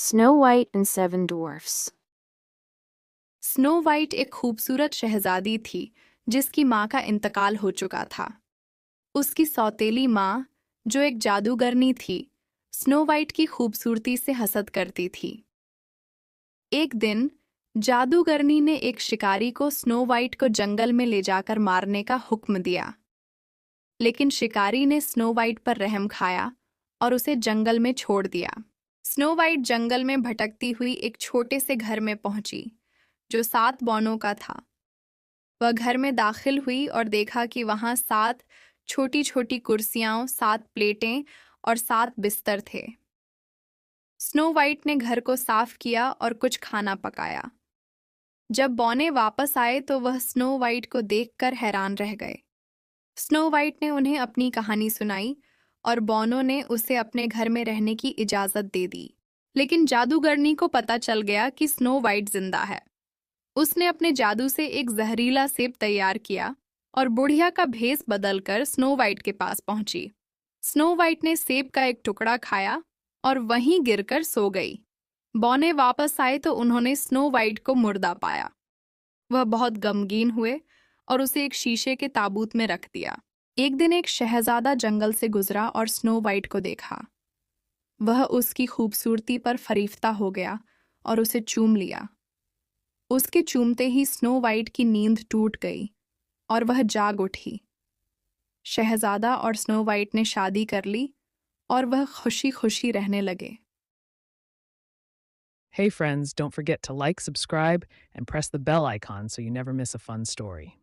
Snow White and Seven Dwarfs. Snow white एक खूबसूरत शहजादी थी जिसकी माँ का इंतकाल हो चुका था। उसकी सौतेली माँ, जो एक जादूगरनी थी, स्नो वाइट की खूबसूरती से हसद करती थी। एक दिन जादूगरनी ने एक शिकारी को स्नो वाइट को जंगल में ले जाकर मारने का हुक्म दिया, लेकिन शिकारी ने स्नो वाइट पर रहम खाया और उसे जंगल में छोड़ दिया। स्नो वाइट जंगल में भटकती हुई एक छोटे से घर में पहुंची जो 7 बौनों का था। वह घर में दाखिल हुई और देखा कि वहां 7 छोटी छोटी कुर्सियां, 7 प्लेटें और 7 बिस्तर थे। स्नो वाइट ने घर को साफ किया और कुछ खाना पकाया। जब बौने वापस आए तो वह स्नो वाइट को देखकर हैरान रह गए। स्नो वाइट ने उन्हें अपनी कहानी सुनाई और बौनों ने उसे अपने घर में रहने की इजाजत दे दी। लेकिन जादूगरनी को पता चल गया कि स्नो वाइट जिंदा है। उसने अपने जादू से एक जहरीला सेब तैयार किया और बुढ़िया का भेस बदलकर स्नो वाइट के पास पहुंची। स्नो वाइट ने सेब का एक टुकड़ा खाया और वहीं गिरकर सो गई। बौने वापस आए तो उन्होंने स्नो वाइट को मुर्दा पाया। वह बहुत गमगीन हुए और उसे एक शीशे के ताबूत में रख दिया। एक दिन एक शहजादा जंगल से गुजरा और स्नो वाइट को देखा। वह उसकी खूबसूरती पर फरीफ्ता हो गया और उसे चूम लिया। उसके चूमते ही स्नो वाइट की नींद टूट गई और वह जाग उठी। शहजादा और स्नो वाइट ने शादी कर ली और वह खुशी खुशी रहने लगे। Hey friends, don't forget to like, subscribe, and press the bell icon so you never miss a fun story.